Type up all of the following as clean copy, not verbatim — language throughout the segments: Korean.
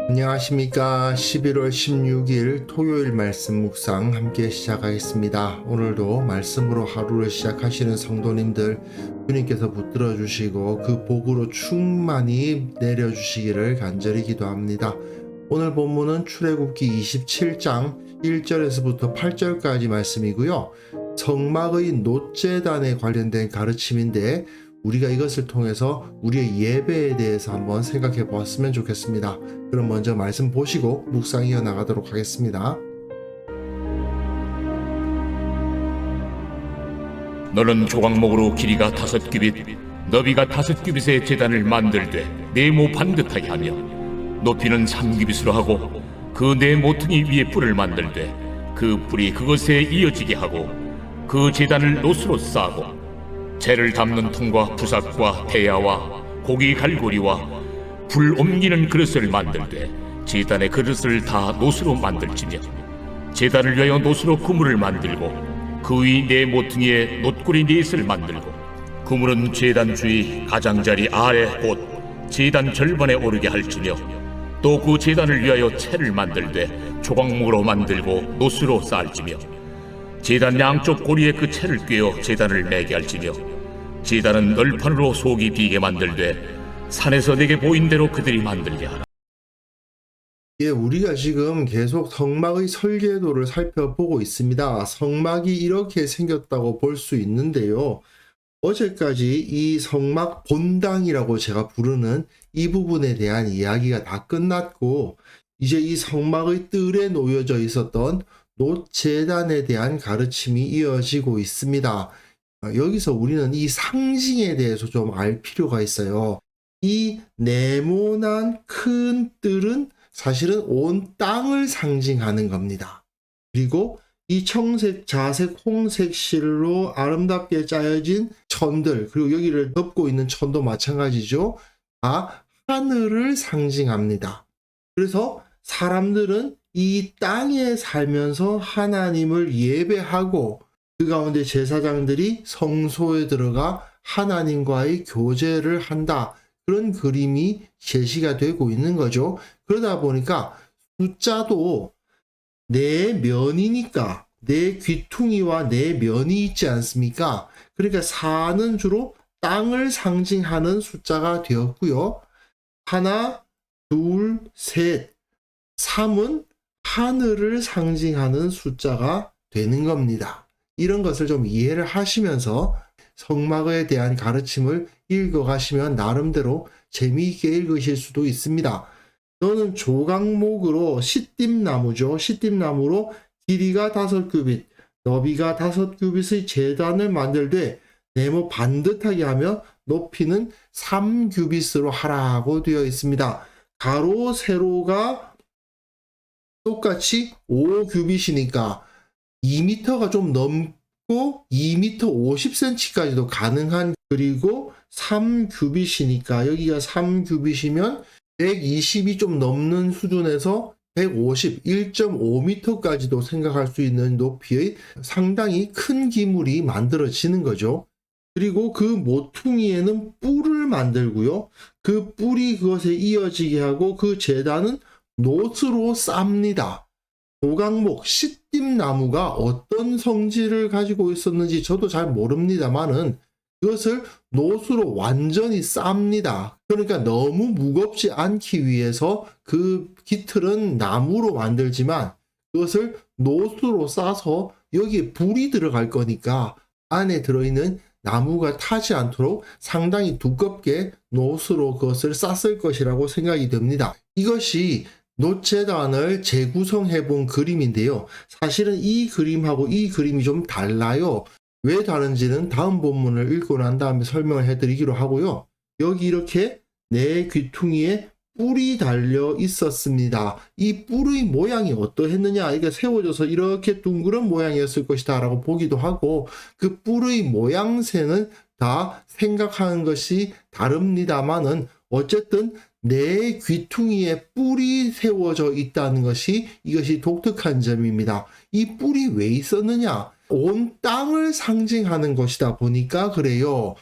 안녕하십니까. 11월 16일 토요일 말씀 묵상 함께 시작하겠습니다. 오늘도 말씀으로 하루를 시작하시는 성도님들 주님께서 붙들어 주시고 그 복으로 충만히 내려주시기를 간절히 기도합니다. 오늘 본문은 출애굽기 27장 1절에서부터 8절까지 말씀이고요. 성막의 놋제단에 관련된 가르침인데 우리가 이것을 통해서 우리의 예배에 대해서 한번 생각해 보았으면 좋겠습니다. 그럼 먼저 말씀 보시고 묵상 이어나가도록 하겠습니다. 너는 조각목으로 길이가 5규빗, 너비가 5규빗의 제단을 만들되 네모 반듯하게 하며 높이는 3규빗으로 하고 그 네 모퉁이 위에 뿔을 만들되 그 뿔이 그것에 이어지게 하고 그 제단을 놋으로 쌓고 재를 담는 통과 부삭과 대야와 고기 갈고리와 불 옮기는 그릇을 만들되 제단의 그릇을 다 놋으로 만들지며 제단을 위하여 놋으로 그물을 만들고 그 위 네 모퉁이에 놋구리 넷을 만들고 그물은 제단 주위 가장자리 아래 곧 제단 절반에 오르게 할지며 또 그 제단을 위하여 채를 만들되 조각목으로 만들고 놋으로 쌓을지며 제단 양쪽 고리에 그 채를 꿰어 제단을 매게 할지며 제단은 널판으로 속이 비게 만들되 산에서 내게 보인 대로 그들이 만들게 하라. 우리가 지금 계속 성막의 설계도를 살펴보고 있습니다. 성막이 이렇게 생겼다고 볼 수 있는데요. 어제까지 이 성막 본당이라고 제가 부르는 이 부분에 대한 이야기가 다 끝났고 이제 이 성막의 뜰에 놓여져 있었던 놋제단에 대한 가르침이 이어지고 있습니다. 여기서 우리는 이 상징에 대해서 좀 알 필요가 있어요. 이 네모난 큰 뜰은 사실은 온 땅을 상징하는 겁니다. 그리고 이 청색, 자색, 홍색 실로 아름답게 짜여진 천들, 그리고 여기를 덮고 있는 천도 마찬가지죠. 다 하늘을 상징합니다. 그래서 사람들은 이 땅에 살면서 하나님을 예배하고 그 가운데 제사장들이 성소에 들어가 하나님과의 교제를 한다. 그런 그림이 제시가 되고 있는 거죠. 그러다 보니까 숫자도 네 면이니까 네 귀퉁이와 네 면이 있지 않습니까? 그러니까 4는 주로 땅을 상징하는 숫자가 되었고요. 하나, 둘, 셋, 3은 하늘을 상징하는 숫자가 되는 겁니다. 이런 것을 좀 이해를 하시면서 성막에 대한 가르침을 읽어가시면 나름대로 재미있게 읽으실 수도 있습니다. 너는 조각목으로 시띠나무죠. 시띠나무로 길이가 5규빗, 너비가 5규빗의 제단을 만들되 네모 반듯하게 하며 높이는 3규빗으로 하라고 되어 있습니다. 가로, 세로가 똑같이 5규빗이니까 2m가 좀 넘고 2m 50cm까지도 가능한, 그리고 3규빗이니까 여기가 3규빗이면 120이 좀 넘는 수준에서 150, 1.5m까지도 생각할 수 있는 높이의 상당히 큰 기물이 만들어지는 거죠. 그리고 그 모퉁이에는 뿔을 만들고요. 그 뿔이 그것에 이어지게 하고 그 제단은 놋으로 쌉니다. 조각목, 시띠나무가 어떤 성질을 가지고 있었는지 저도 잘 모릅니다만은 그것을 놋으로 완전히 쌉니다. 그러니까 너무 무겁지 않기 위해서 그 깃틀은 나무로 만들지만 그것을 놋으로 싸서 여기에 불이 들어갈 거니까 안에 들어있는 나무가 타지 않도록 상당히 두껍게 놋으로 그것을 쌌을 것이라고 생각이 됩니다. 이것이 놋제단을 재구성해 본 그림인데요. 사실은 이 그림하고 이 그림이 좀 달라요. 왜 다른지는 다음 본문을 읽고 난 다음에 설명을 해드리기로 하고요. 여기 이렇게 네 귀퉁이에 뿔이 달려 있었습니다. 이 뿔의 모양이 어떠했느냐, 이게 세워져서 이렇게 둥그런 모양이었을 것이다 라고 보기도 하고, 그 뿔의 모양새는 다 생각하는 것이 다릅니다만은 어쨌든 네 귀퉁이에 뿔이 세워져 있다는 것이 이것이 독특한 점입니다. 이 뿔이 왜 있었느냐? 온 땅을 상징하는 것이다 보니까 그래요.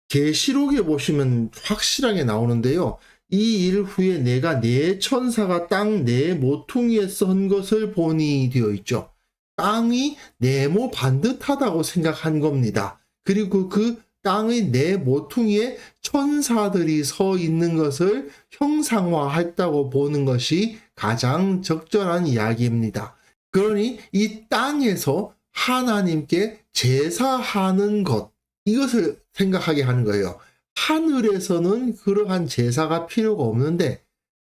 계시록에 보시면 확실하게 나오는데요. 이 일 후에 내가 내 천사가 땅 내 모퉁이에 선 것을 보니 되어 있죠. 땅이 네모 반듯하다고 생각한 겁니다. 그리고 그 땅의 네 모퉁이에 천사들이 서 있는 것을 형상화했다고 보는 것이 가장 적절한 이야기입니다. 그러니 이 땅에서 하나님께 제사하는 것, 이것을 생각하게 하는 거예요. 하늘에서는 그러한 제사가 필요가 없는데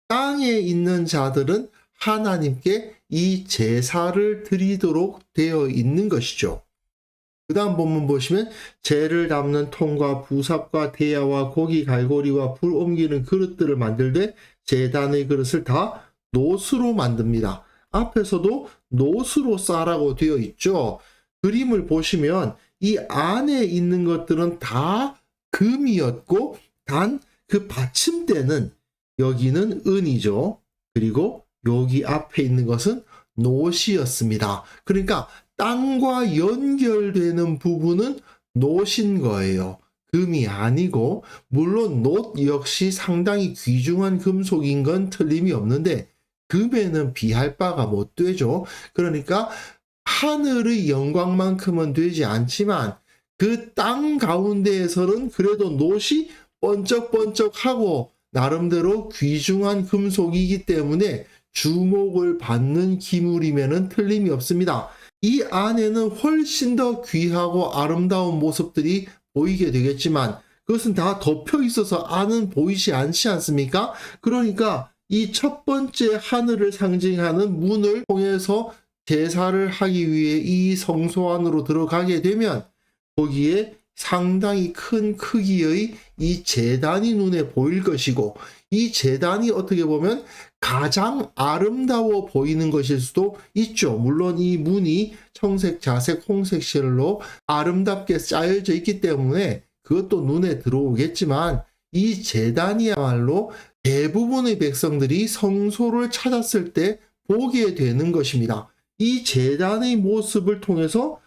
땅에 있는 자들은 하나님께 이 제사를 드리도록 되어 있는 것이죠. 그 다음 본문 보시면 재를 담는 통과 부삽과 대야와 고기 갈고리와 불 옮기는 그릇들을 만들되 제단의 그릇을 다 노스로 만듭니다. 앞에서도 노스로 싸라고 되어 있죠. 그림을 보시면 이 안에 있는 것들은 다 금이었고 단 그 받침대는 여기는 은이죠. 그리고 여기 앞에 있는 것은 노시였습니다. 그러니까 땅과 연결되는 부분은 노신 거예요. 금이 아니고, 물론 노 역시 상당히 귀중한 금속인 건 틀림이 없는데 금에는 비할 바가 못 되죠. 그러니까 하늘의 영광만큼은 되지 않지만 그 땅 가운데에서는 그래도 노시 번쩍번쩍하고 나름대로 귀중한 금속이기 때문에 주목을 받는 기물이면은 틀림이 없습니다. 이 안에는 훨씬 더 귀하고 아름다운 모습들이 보이게 되겠지만 그것은 다 덮여 있어서 안은 보이지 않지 않습니까? 그러니까 이 첫 번째 하늘을 상징하는 문을 통해서 제사를 하기 위해 이 성소 안으로 들어가게 되면 거기에 상당히 큰 크기의 이 제단이 눈에 보일 것이고, 이 제단이 어떻게 보면 가장 아름다워 보이는 것일 수도 있죠. 물론 이 문이 청색, 자색, 홍색 실로 아름답게 짜여져 있기 때문에 그것도 눈에 들어오겠지만 이 제단이야말로 대부분의 백성들이 성소를 찾았을 때 보게 되는 것입니다. 이 제단의 모습을 통해서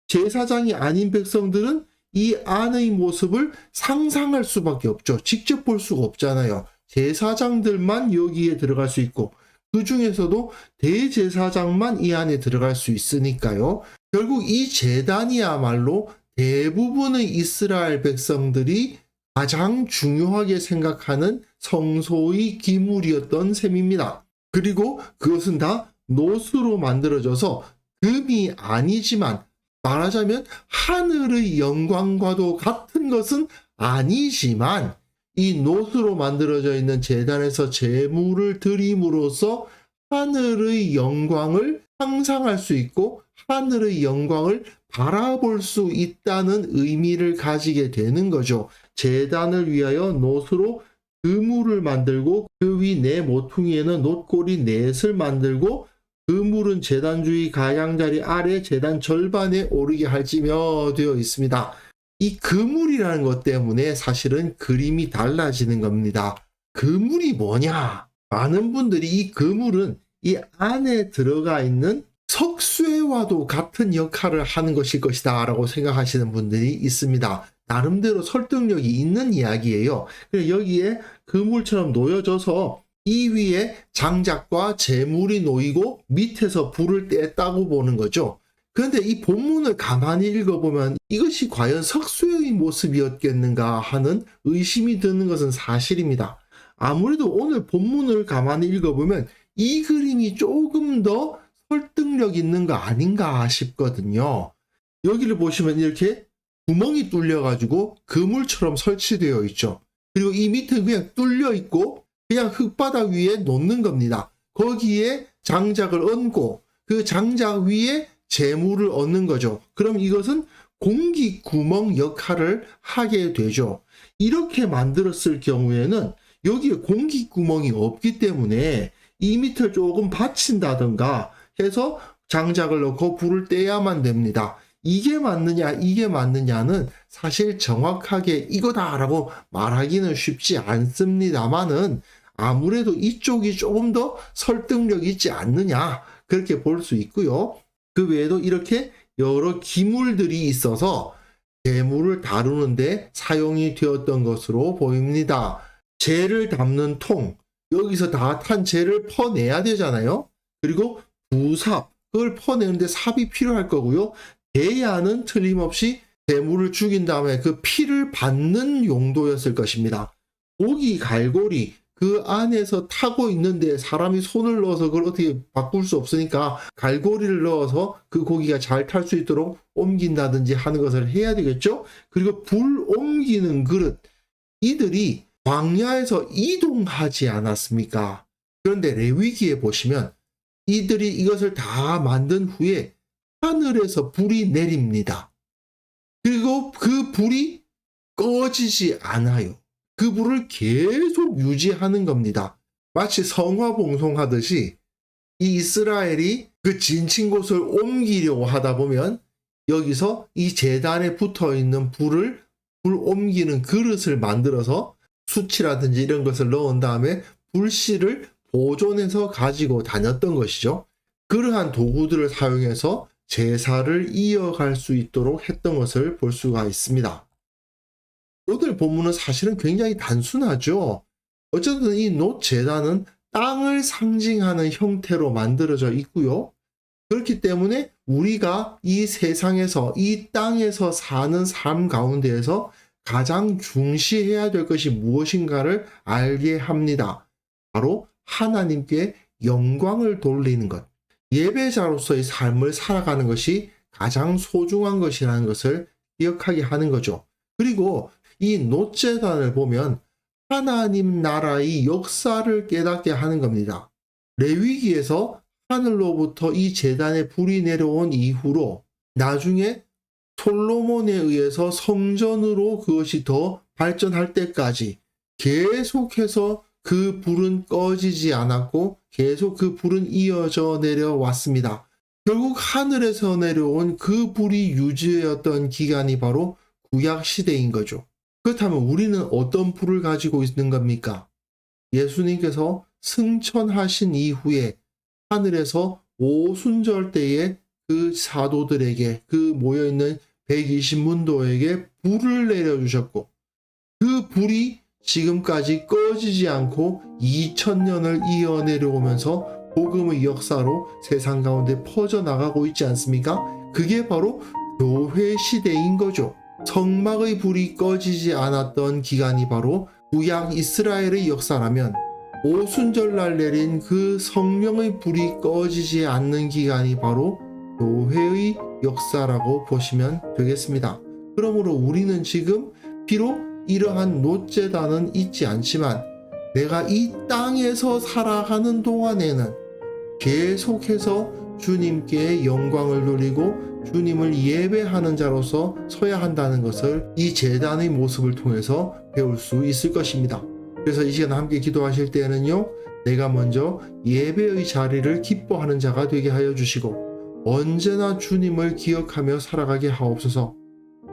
제사장이 아닌 백성들은 이 안의 모습을 상상할 수밖에 없죠. 직접 볼 수가 없잖아요. 제사장들만 여기에 들어갈 수 있고 그 중에서도 대제사장만 이 안에 들어갈 수 있으니까요. 결국 이 제단이야말로 대부분의 이스라엘 백성들이 가장 중요하게 생각하는 성소의 기물이었던 셈입니다. 그리고 그것은 다 노스로 만들어져서 금이 아니지만 말하자면 하늘의 영광과도 같은 것은 아니지만 이 노스로 만들어져 있는 제단에서 제물을 드림으로써 하늘의 영광을 상상할 수 있고 하늘의 영광을 바라볼 수 있다는 의미를 가지게 되는 거죠. 제단을 위하여 노스로 그물을 만들고 그 위 네 모퉁이에는 놋고리 넷을 만들고 그물은 제단 주위 가장자리 아래 제단 절반에 오르게 할지며 되어 있습니다. 이 그물이라는 것 때문에 사실은 그림이 달라지는 겁니다. 그물이 뭐냐? 많은 분들이 이 그물은 이 안에 들어가 있는 석쇠와도 같은 역할을 하는 것일 것이다 라고 생각하시는 분들이 있습니다. 나름대로 설득력이 있는 이야기예요. 여기에 그물처럼 놓여져서 이 위에 장작과 재물이 놓이고 밑에서 불을 뗐다고 보는 거죠. 그런데 이 본문을 가만히 읽어보면 이것이 과연 석쇠의 모습이었겠는가 하는 의심이 드는 것은 사실입니다. 아무래도 오늘 본문을 가만히 읽어보면 이 그림이 조금 더 설득력 있는 거 아닌가 싶거든요. 여기를 보시면 이렇게 구멍이 뚫려가지고 그물처럼 설치되어 있죠. 그리고 이 밑은 그냥 뚫려 있고 그냥 흙바닥 위에 놓는 겁니다. 거기에 장작을 얹고 그 장작 위에 재물을 얹는 거죠. 그럼 이것은 공기 구멍 역할을 하게 되죠. 이렇게 만들었을 경우에는 여기에 공기 구멍이 없기 때문에 이 밑을 조금 받친다든가 해서 장작을 넣고 불을 떼야만 됩니다. 이게 맞느냐 이게 맞느냐는 사실 정확하게 이거다라고 말하기는 쉽지 않습니다만은 아무래도 이쪽이 조금 더 설득력 있지 않느냐 그렇게 볼 수 있고요. 그 외에도 이렇게 여러 기물들이 있어서 재물을 다루는데 사용이 되었던 것으로 보입니다. 재를 담는 통, 여기서 다 탄 재를 퍼내야 되잖아요. 그리고 부삽, 그걸 퍼내는데 삽이 필요할 거고요. 대야는 틀림없이 대물을 죽인 다음에 그 피를 받는 용도였을 것입니다. 고기 갈고리, 그 안에서 타고 있는데 사람이 손을 넣어서 그걸 어떻게 바꿀 수 없으니까 갈고리를 넣어서 그 고기가 잘 탈 수 있도록 옮긴다든지 하는 것을 해야 되겠죠. 그리고 불 옮기는 그릇, 이들이 광야에서 이동하지 않았습니까? 그런데 레위기에 보시면 이들이 이것을 다 만든 후에 하늘에서 불이 내립니다. 그리고 그 불이 꺼지지 않아요. 그 불을 계속 유지하는 겁니다. 마치 성화봉송하듯이 이 이스라엘이 그 진친 곳을 옮기려고 하다 보면 여기서 이 제단에 붙어 있는 불 옮기는 그릇을 만들어서 수치라든지 이런 것을 넣은 다음에 불씨를 보존해서 가지고 다녔던 것이죠. 그러한 도구들을 사용해서 제사를 이어갈 수 있도록 했던 것을 볼 수가 있습니다. 오늘 본문은 사실은 굉장히 단순하죠. 어쨌든 이 놋 제단은 땅을 상징하는 형태로 만들어져 있고요. 그렇기 때문에 우리가 이 세상에서, 이 땅에서 사는 삶 가운데에서 가장 중시해야 될 것이 무엇인가를 알게 합니다. 바로 하나님께 영광을 돌리는 것. 예배자로서의 삶을 살아가는 것이 가장 소중한 것이라는 것을 기억하게 하는 거죠. 그리고 이 놋제단을 보면 하나님 나라의 역사를 깨닫게 하는 겁니다. 레위기에서 하늘로부터 이 제단에 불이 내려온 이후로 나중에 솔로몬에 의해서 성전으로 그것이 더 발전할 때까지 계속해서 그 불은 꺼지지 않았고 계속 그 불은 이어져 내려왔습니다. 결국 하늘에서 내려온 그 불이 유지되었던 기간이 바로 구약 시대인 거죠. 그렇다면 우리는 어떤 불을 가지고 있는 겁니까? 예수님께서 승천하신 이후에 하늘에서 오순절 때에 그 사도들에게, 그 모여있는 120문도에게 불을 내려주셨고 그 불이 지금까지 꺼지지 않고 2000년을 이어 내려오면서 복음의 역사로 세상 가운데 퍼져나가고 있지 않습니까? 그게 바로 교회 시대인 거죠. 성막의 불이 꺼지지 않았던 기간이 바로 구약 이스라엘의 역사라면 오순절날 내린 그 성령의 불이 꺼지지 않는 기간이 바로 교회의 역사라고 보시면 되겠습니다. 그러므로 우리는 지금 비록 이러한 놋제단은 있지 않지만 내가 이 땅에서 살아가는 동안에는 계속해서 주님께 영광을 돌리고 주님을 예배하는 자로서 서야 한다는 것을 이 제단의 모습을 통해서 배울 수 있을 것입니다. 그래서 이 시간 함께 기도하실 때에는요, 내가 먼저 예배의 자리를 기뻐하는 자가 되게 하여 주시고 언제나 주님을 기억하며 살아가게 하옵소서.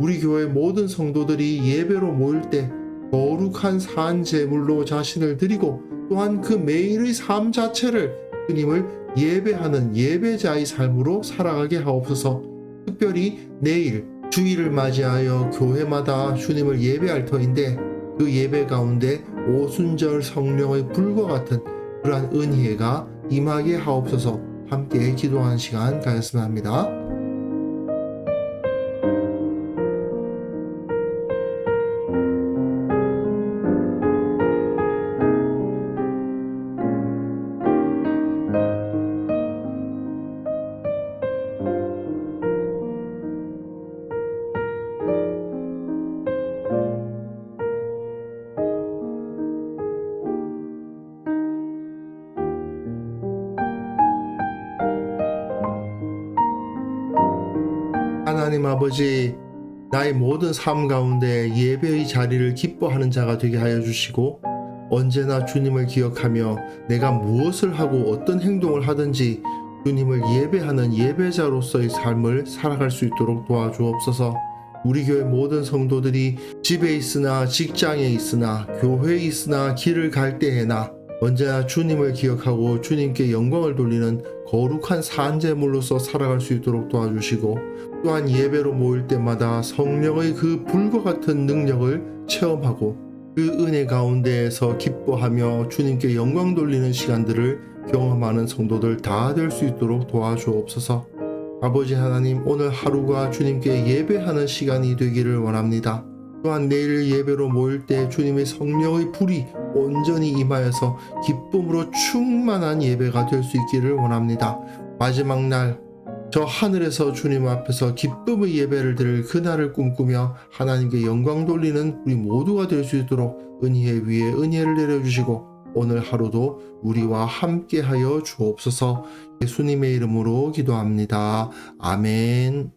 우리 교회 모든 성도들이 예배로 모일 때 거룩한 산 제물로 자신을 드리고 또한 그 매일의 삶 자체를 주님을 예배하는 예배자의 삶으로 살아가게 하옵소서. 특별히 내일 주일을 맞이하여 교회마다 주님을 예배할 터인데 그 예배 가운데 오순절 성령의 불과 같은 그러한 은혜가 임하게 하옵소서. 함께 기도하는 시간 가졌으면 합니다. 하나님 아버지, 나의 모든 삶 가운데 예배의 자리를 기뻐하는 자가 되게 하여 주시고 언제나 주님을 기억하며 내가 무엇을 하고 어떤 행동을 하든지 주님을 예배하는 예배자로서의 삶을 살아갈 수 있도록 도와주옵소서. 우리 교회 모든 성도들이 집에 있으나 직장에 있으나 교회에 있으나 길을 갈 때에나 언제나 주님을 기억하고 주님께 영광을 돌리는 거룩한 산제물로서 살아갈 수 있도록 도와주시고 또한 예배로 모일 때마다 성령의 그 불과 같은 능력을 체험하고 그 은혜 가운데에서 기뻐하며 주님께 영광 돌리는 시간들을 경험하는 성도들 다 될 수 있도록 도와주옵소서. 아버지 하나님, 오늘 하루가 주님께 예배하는 시간이 되기를 원합니다. 또한 내일 예배로 모일 때 주님의 성령의 불이 온전히 임하여서 기쁨으로 충만한 예배가 될 수 있기를 원합니다. 마지막 날 저 하늘에서 주님 앞에서 기쁨의 예배를 드릴 그날을 꿈꾸며 하나님께 영광 돌리는 우리 모두가 될 수 있도록 은혜 위에 은혜를 내려주시고 오늘 하루도 우리와 함께하여 주옵소서. 예수님의 이름으로 기도합니다. 아멘.